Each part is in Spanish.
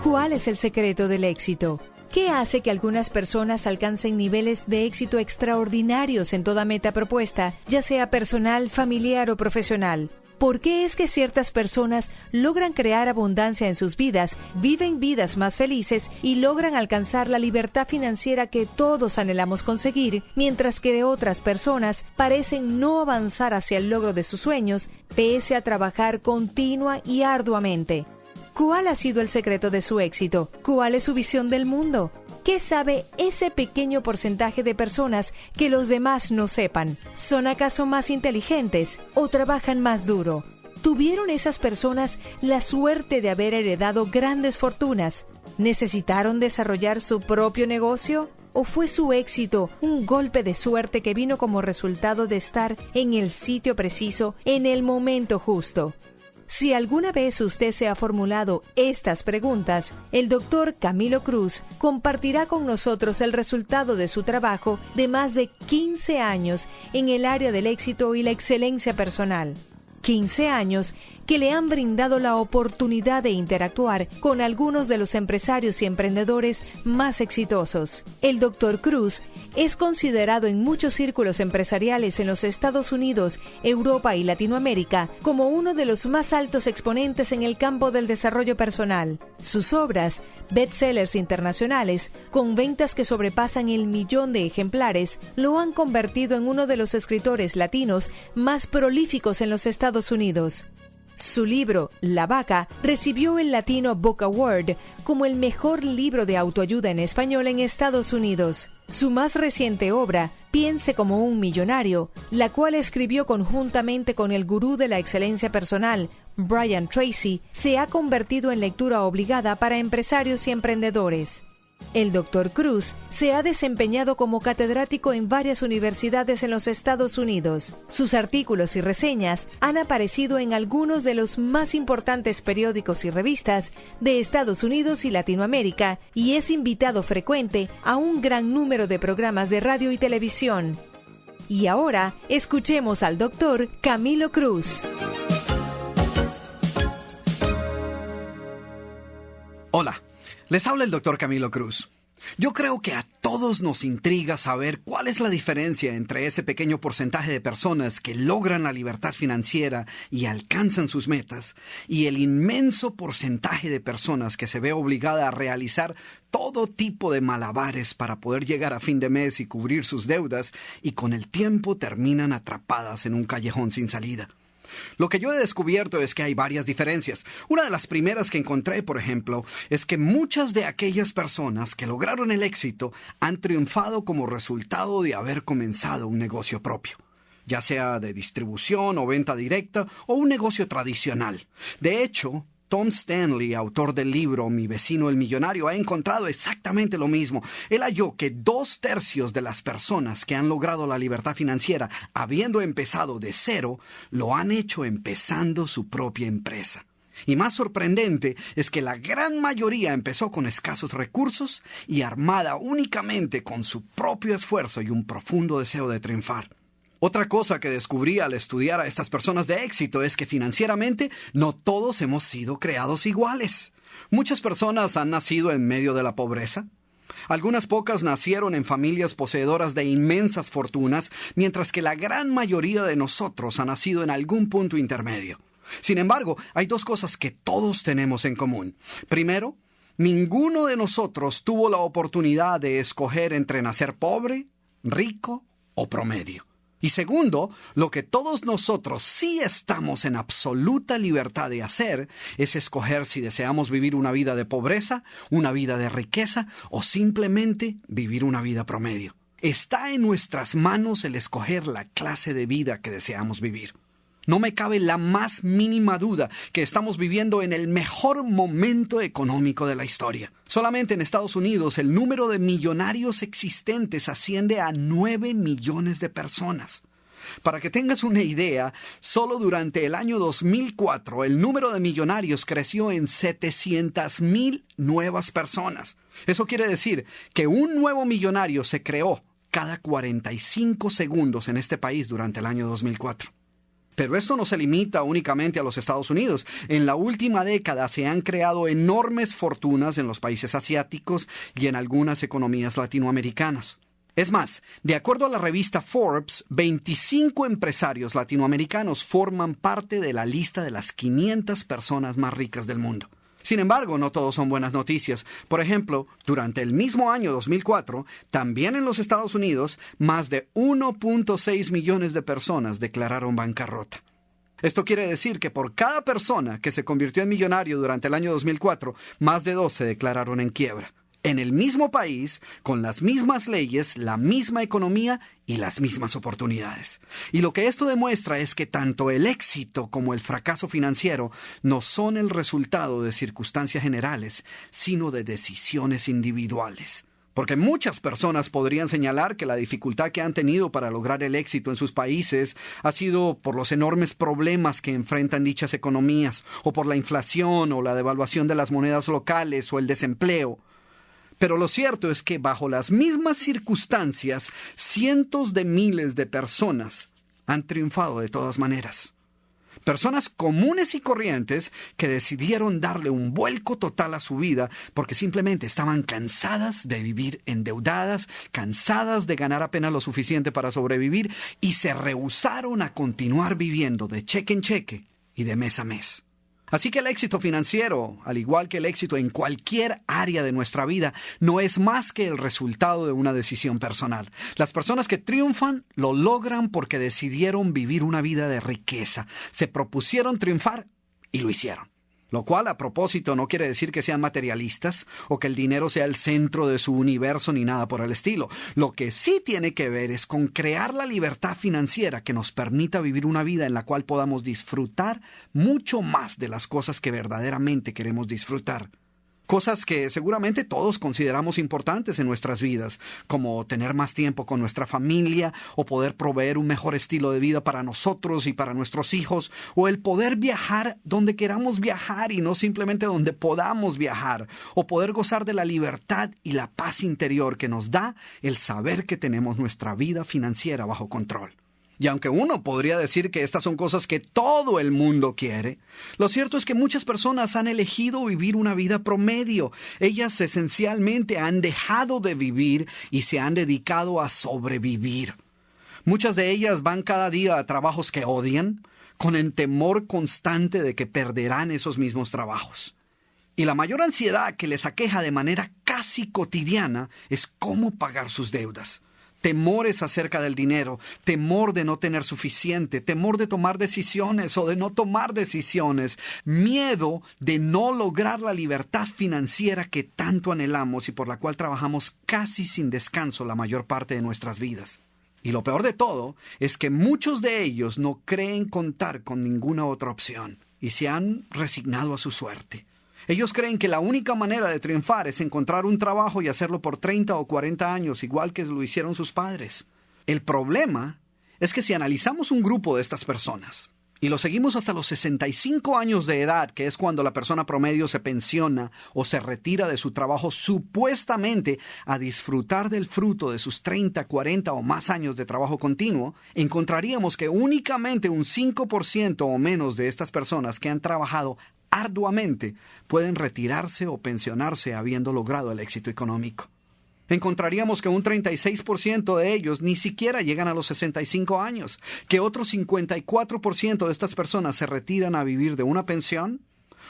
¿Cuál es el secreto del éxito? ¿Qué hace que algunas personas alcancen niveles de éxito extraordinarios en toda meta propuesta, ya sea personal, familiar o profesional? ¿Por qué es que ciertas personas logran crear abundancia en sus vidas, viven vidas más felices y logran alcanzar la libertad financiera que todos anhelamos conseguir, mientras que otras personas parecen no avanzar hacia el logro de sus sueños, pese a trabajar continua y arduamente? ¿Cuál ha sido el secreto de su éxito? ¿Cuál es su visión del mundo? ¿Qué sabe ese pequeño porcentaje de personas que los demás no sepan? ¿Son acaso más inteligentes o trabajan más duro? ¿Tuvieron esas personas la suerte de haber heredado grandes fortunas? ¿Necesitaron desarrollar su propio negocio? ¿O fue su éxito un golpe de suerte que vino como resultado de estar en el sitio preciso en el momento justo? Si alguna vez usted se ha formulado estas preguntas, el Dr. Camilo Cruz compartirá con nosotros el resultado de su trabajo de más de 15 años en el área del éxito y la excelencia personal. 15 años que le han brindado la oportunidad de interactuar con algunos de los empresarios y emprendedores más exitosos. El Dr. Cruz es considerado en muchos círculos empresariales en los Estados Unidos, Europa y Latinoamérica como uno de los más altos exponentes en el campo del desarrollo personal. Sus obras, bestsellers internacionales, con ventas que sobrepasan el 1.000.000 de ejemplares, lo han convertido en uno de los escritores latinos más prolíficos en los Estados Unidos. Su libro, La Vaca, recibió el Latino Book Award como el mejor libro de autoayuda en español en Estados Unidos. Su más reciente obra, Piense como un millonario, la cual escribió conjuntamente con el gurú de la excelencia personal, Brian Tracy, se ha convertido en lectura obligada para empresarios y emprendedores. El Dr. Cruz se ha desempeñado como catedrático en varias universidades en los Estados Unidos. Sus artículos y reseñas han aparecido en algunos de los más importantes periódicos y revistas de Estados Unidos y Latinoamérica y es invitado frecuente a un gran número de programas de radio y televisión. Y ahora, escuchemos al Dr. Camilo Cruz. Hola. Les habla el Dr. Camilo Cruz. Yo creo que a todos nos intriga saber cuál es la diferencia entre ese pequeño porcentaje de personas que logran la libertad financiera y alcanzan sus metas y el inmenso porcentaje de personas que se ve obligada a realizar todo tipo de malabares para poder llegar a fin de mes y cubrir sus deudas y con el tiempo terminan atrapadas en un callejón sin salida. Lo que yo he descubierto es que hay varias diferencias. Una de las primeras que encontré, por ejemplo, es que muchas de aquellas personas que lograron el éxito han triunfado como resultado de haber comenzado un negocio propio, ya sea de distribución o venta directa o un negocio tradicional. De hecho, Tom Stanley, autor del libro Mi vecino el millonario, ha encontrado exactamente lo mismo. Él halló que 2/3 de las personas que han logrado la libertad financiera, habiendo empezado de cero, lo han hecho empezando su propia empresa. Y más sorprendente es que la gran mayoría empezó con escasos recursos y armada únicamente con su propio esfuerzo y un profundo deseo de triunfar. Otra cosa que descubrí al estudiar a estas personas de éxito es que financieramente no todos hemos sido creados iguales. Muchas personas han nacido en medio de la pobreza. Algunas pocas nacieron en familias poseedoras de inmensas fortunas, mientras que la gran mayoría de nosotros ha nacido en algún punto intermedio. Sin embargo, hay dos cosas que todos tenemos en común. Primero, ninguno de nosotros tuvo la oportunidad de escoger entre nacer pobre, rico o promedio. Y segundo, lo que todos nosotros sí estamos en absoluta libertad de hacer es escoger si deseamos vivir una vida de pobreza, una vida de riqueza o simplemente vivir una vida promedio. Está en nuestras manos el escoger la clase de vida que deseamos vivir. No me cabe la más mínima duda que estamos viviendo en el mejor momento económico de la historia. Solamente en Estados Unidos el número de millonarios existentes asciende a 9 millones de personas. Para que tengas una idea, solo durante el año 2004 el número de millonarios creció en 700,000 nuevas personas. Eso quiere decir que un nuevo millonario se creó cada 45 segundos en este país durante el año 2004. Pero esto no se limita únicamente a los Estados Unidos. En la última década se han creado enormes fortunas en los países asiáticos y en algunas economías latinoamericanas. Es más, de acuerdo a la revista Forbes, 25 empresarios latinoamericanos forman parte de la lista de las 500 personas más ricas del mundo. Sin embargo, no todos son buenas noticias. Por ejemplo, durante el mismo año 2004, también en los Estados Unidos, más de 1.6 millones de personas declararon bancarrota. Esto quiere decir que por cada persona que se convirtió en millonario durante el año 2004, más de 2 se declararon en quiebra. En el mismo país, con las mismas leyes, la misma economía y las mismas oportunidades. Y lo que esto demuestra es que tanto el éxito como el fracaso financiero no son el resultado de circunstancias generales, sino de decisiones individuales. Porque muchas personas podrían señalar que la dificultad que han tenido para lograr el éxito en sus países ha sido por los enormes problemas que enfrentan dichas economías, o por la inflación o la devaluación de las monedas locales o el desempleo. Pero lo cierto es que bajo las mismas circunstancias, cientos de miles de personas han triunfado de todas maneras. Personas comunes y corrientes que decidieron darle un vuelco total a su vida porque simplemente estaban cansadas de vivir endeudadas, cansadas de ganar apenas lo suficiente para sobrevivir y se rehusaron a continuar viviendo de cheque en cheque y de mes a mes. Así que el éxito financiero, al igual que el éxito en cualquier área de nuestra vida, no es más que el resultado de una decisión personal. Las personas que triunfan lo logran porque decidieron vivir una vida de riqueza, se propusieron triunfar y lo hicieron. Lo cual, a propósito, no quiere decir que sean materialistas o que el dinero sea el centro de su universo ni nada por el estilo. Lo que sí tiene que ver es con crear la libertad financiera que nos permita vivir una vida en la cual podamos disfrutar mucho más de las cosas que verdaderamente queremos disfrutar. Cosas que seguramente todos consideramos importantes en nuestras vidas, como tener más tiempo con nuestra familia, o poder proveer un mejor estilo de vida para nosotros y para nuestros hijos, o el poder viajar donde queramos viajar y no simplemente donde podamos viajar, o poder gozar de la libertad y la paz interior que nos da el saber que tenemos nuestra vida financiera bajo control. Y aunque uno podría decir que estas son cosas que todo el mundo quiere, lo cierto es que muchas personas han elegido vivir una vida promedio. Ellas esencialmente han dejado de vivir y se han dedicado a sobrevivir. Muchas de ellas van cada día a trabajos que odian, con el temor constante de que perderán esos mismos trabajos. Y la mayor ansiedad que les aqueja de manera casi cotidiana es cómo pagar sus deudas. Temores acerca del dinero, temor de no tener suficiente, temor de tomar decisiones o de no tomar decisiones, miedo de no lograr la libertad financiera que tanto anhelamos y por la cual trabajamos casi sin descanso la mayor parte de nuestras vidas. Y lo peor de todo es que muchos de ellos no creen contar con ninguna otra opción y se han resignado a su suerte. Ellos creen que la única manera de triunfar es encontrar un trabajo y hacerlo por 30 o 40 años, igual que lo hicieron sus padres. El problema es que si analizamos un grupo de estas personas y lo seguimos hasta los 65 años de edad, que es cuando la persona promedio se pensiona o se retira de su trabajo supuestamente a disfrutar del fruto de sus 30, 40 o más años de trabajo continuo, encontraríamos que únicamente un 5% o menos de estas personas que han trabajado arduamente pueden retirarse o pensionarse habiendo logrado el éxito económico. Encontraríamos que un 36% de ellos ni siquiera llegan a los 65 años, que otro 54% de estas personas se retiran a vivir de una pensión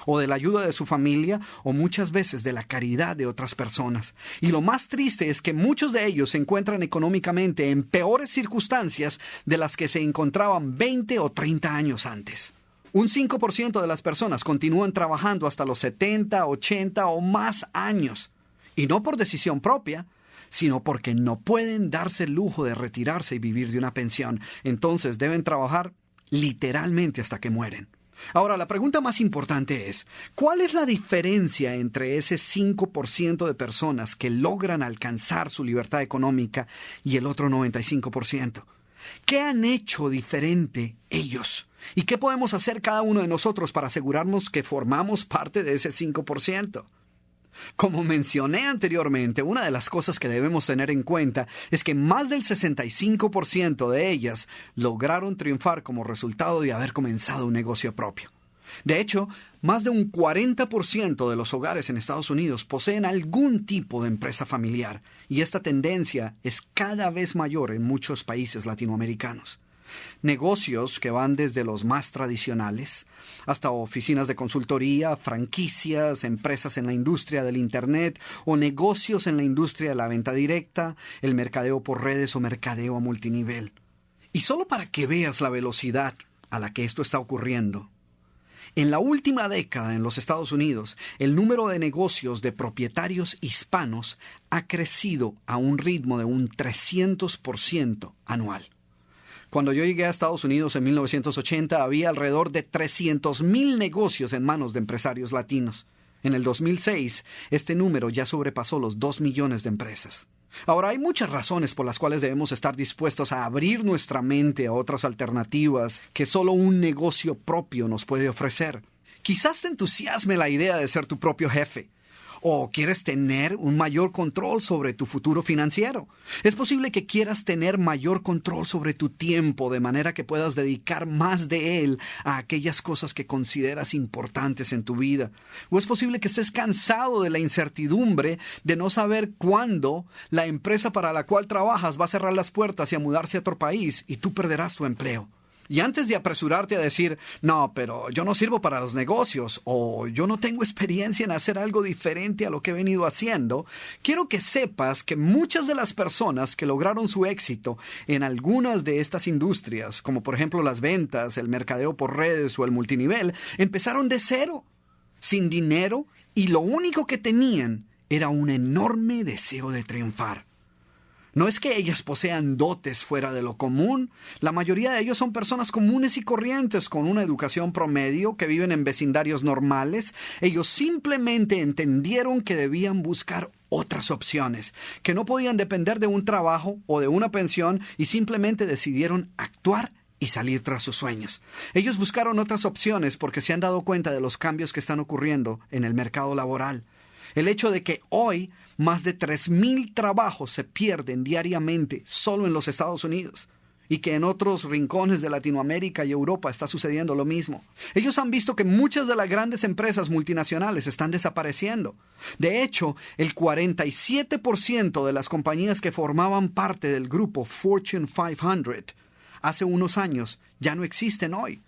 o de la ayuda de su familia o muchas veces de la caridad de otras personas. Y lo más triste es que muchos de ellos se encuentran económicamente en peores circunstancias de las que se encontraban 20 o 30 años antes. Un 5% de las personas continúan trabajando hasta los 70, 80 o más años. Y no por decisión propia, sino porque no pueden darse el lujo de retirarse y vivir de una pensión. Entonces deben trabajar literalmente hasta que mueren. Ahora, la pregunta más importante es, ¿cuál es la diferencia entre ese 5% de personas que logran alcanzar su libertad económica y el otro 95%? ¿Qué han hecho diferente ellos? ¿Y qué podemos hacer cada uno de nosotros para asegurarnos que formamos parte de ese 5%? Como mencioné anteriormente, una de las cosas que debemos tener en cuenta es que más del 65% de ellas lograron triunfar como resultado de haber comenzado un negocio propio. De hecho, más de un 40% de los hogares en Estados Unidos poseen algún tipo de empresa familiar, y esta tendencia es cada vez mayor en muchos países latinoamericanos. Negocios que van desde los más tradicionales hasta oficinas de consultoría, franquicias, empresas en la industria del Internet o negocios en la industria de la venta directa, el mercadeo por redes o mercadeo a multinivel. Y solo para que veas la velocidad a la que esto está ocurriendo, en la última década en los Estados Unidos, el número de negocios de propietarios hispanos ha crecido a un ritmo de un 300% anual. Cuando yo llegué a Estados Unidos en 1980, había alrededor de 300,000 negocios en manos de empresarios latinos. En el 2006, este número ya sobrepasó los 2 millones de empresas. Ahora, hay muchas razones por las cuales debemos estar dispuestos a abrir nuestra mente a otras alternativas que solo un negocio propio nos puede ofrecer. Quizás te entusiasme la idea de ser tu propio jefe. ¿O quieres tener un mayor control sobre tu futuro financiero? Es posible que quieras tener mayor control sobre tu tiempo, de manera que puedas dedicar más de él a aquellas cosas que consideras importantes en tu vida. O es posible que estés cansado de la incertidumbre de no saber cuándo la empresa para la cual trabajas va a cerrar las puertas y a mudarse a otro país y tú perderás tu empleo. Y antes de apresurarte a decir, no, pero yo no sirvo para los negocios o yo no tengo experiencia en hacer algo diferente a lo que he venido haciendo, quiero que sepas que muchas de las personas que lograron su éxito en algunas de estas industrias, como por ejemplo las ventas, el mercadeo por redes o el multinivel, empezaron de cero, sin dinero, y lo único que tenían era un enorme deseo de triunfar. No es que ellas posean dotes fuera de lo común. La mayoría de ellos son personas comunes y corrientes con una educación promedio que viven en vecindarios normales. Ellos simplemente entendieron que debían buscar otras opciones, que no podían depender de un trabajo o de una pensión y simplemente decidieron actuar y salir tras sus sueños. Ellos buscaron otras opciones porque se han dado cuenta de los cambios que están ocurriendo en el mercado laboral. El hecho de que hoy más de 3,000 trabajos se pierden diariamente solo en los Estados Unidos y que en otros rincones de Latinoamérica y Europa está sucediendo lo mismo. Ellos han visto que muchas de las grandes empresas multinacionales están desapareciendo. De hecho, el 47% de las compañías que formaban parte del grupo Fortune 500 hace unos años ya no existen hoy.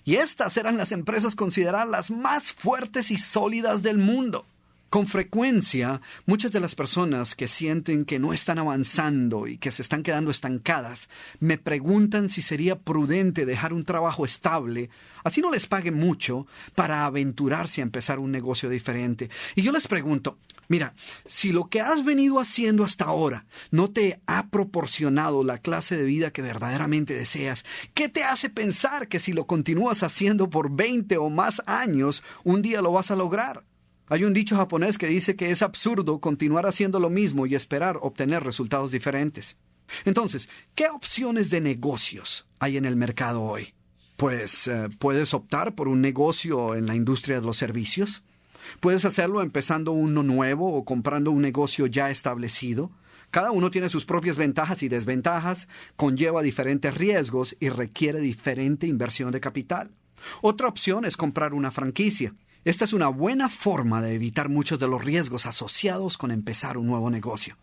Y estas eran las empresas consideradas las más fuertes y sólidas del mundo. Con frecuencia, muchas de las personas que sienten que no están avanzando y que se están quedando estancadas, me preguntan si sería prudente dejar un trabajo estable, así no les pague mucho, para aventurarse a empezar un negocio diferente. Y yo les pregunto, mira, si lo que has venido haciendo hasta ahora no te ha proporcionado la clase de vida que verdaderamente deseas, ¿qué te hace pensar que si lo continúas haciendo por 20 o más años, un día lo vas a lograr? Hay un dicho japonés que dice que es absurdo continuar haciendo lo mismo y esperar obtener resultados diferentes. Entonces, ¿qué opciones de negocios hay en el mercado hoy? Pues puedes optar por un negocio en la industria de los servicios. Puedes hacerlo empezando uno nuevo o comprando un negocio ya establecido. Cada uno tiene sus propias ventajas y desventajas, conlleva diferentes riesgos y requiere diferente inversión de capital. Otra opción es comprar una franquicia. Esta es una buena forma de evitar muchos de los riesgos asociados con empezar un nuevo negocio.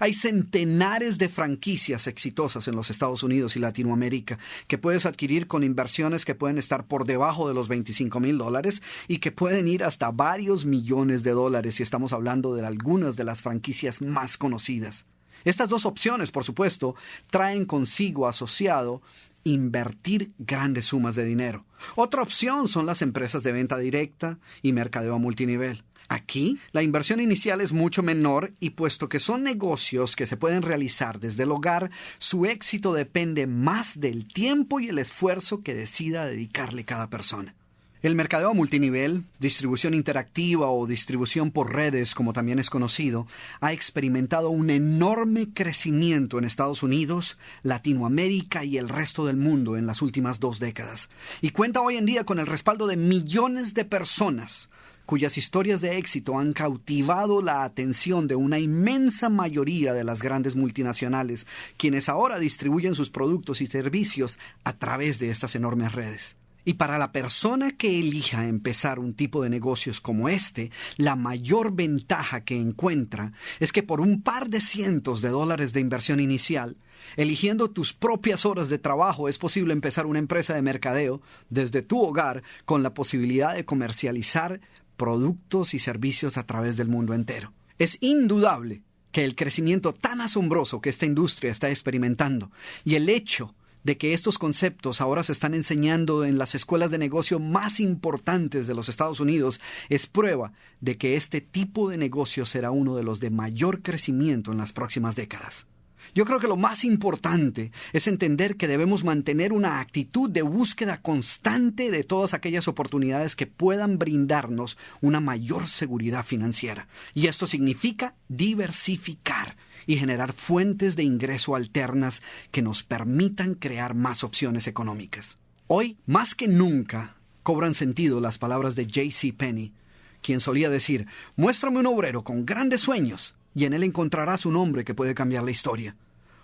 Hay centenares de franquicias exitosas en los Estados Unidos y Latinoamérica que puedes adquirir con inversiones que pueden estar por debajo de los $25,000 y que pueden ir hasta varios millones de dólares si estamos hablando de algunas de las franquicias más conocidas. Estas dos opciones, por supuesto, traen consigo asociado invertir grandes sumas de dinero. Otra opción son las empresas de venta directa y mercadeo a multinivel. Aquí, la inversión inicial es mucho menor y puesto que son negocios que se pueden realizar desde el hogar, su éxito depende más del tiempo y el esfuerzo que decida dedicarle cada persona. El mercadeo a multinivel, distribución interactiva o distribución por redes, como también es conocido, ha experimentado un enorme crecimiento en Estados Unidos, Latinoamérica y el resto del mundo en las últimas 2 décadas. Y cuenta hoy en día con el respaldo de millones de personas cuyas historias de éxito han cautivado la atención de una inmensa mayoría de las grandes multinacionales, quienes ahora distribuyen sus productos y servicios a través de estas enormes redes. Y para la persona que elija empezar un tipo de negocios como este, la mayor ventaja que encuentra es que por un par de cientos de dólares de inversión inicial, eligiendo tus propias horas de trabajo, es posible empezar una empresa de mercadeo desde tu hogar con la posibilidad de comercializar productos y servicios a través del mundo entero. Es indudable que el crecimiento tan asombroso que esta industria está experimentando y el hecho de que estos conceptos ahora se están enseñando en las escuelas de negocio más importantes de los Estados Unidos es prueba de que este tipo de negocio será uno de los de mayor crecimiento en las próximas décadas. Yo creo que lo más importante es entender que debemos mantener una actitud de búsqueda constante de todas aquellas oportunidades que puedan brindarnos una mayor seguridad financiera. Y esto significa diversificar y generar fuentes de ingreso alternas que nos permitan crear más opciones económicas. Hoy, más que nunca, cobran sentido las palabras de J.C. Penney, quien solía decir: «Muéstrame un obrero con grandes sueños, y en él encontrarás un hombre que puede cambiar la historia.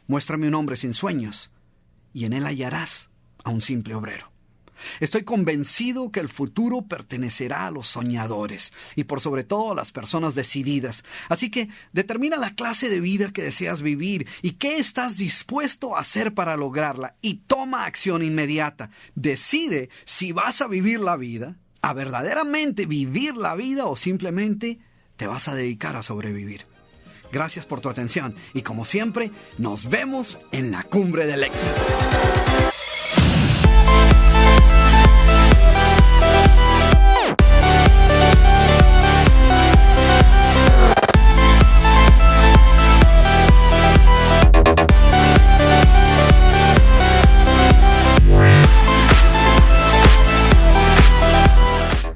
Muéstrame un hombre sin sueños, y en él hallarás a un simple obrero». Estoy convencido que el futuro pertenecerá a los soñadores y por sobre todo a las personas decididas. Así que determina la clase de vida que deseas vivir y qué estás dispuesto a hacer para lograrla y toma acción inmediata. Decide si vas a vivir la vida, a verdaderamente vivir la vida o simplemente te vas a dedicar a sobrevivir. Gracias por tu atención y como siempre, nos vemos en la cumbre del éxito.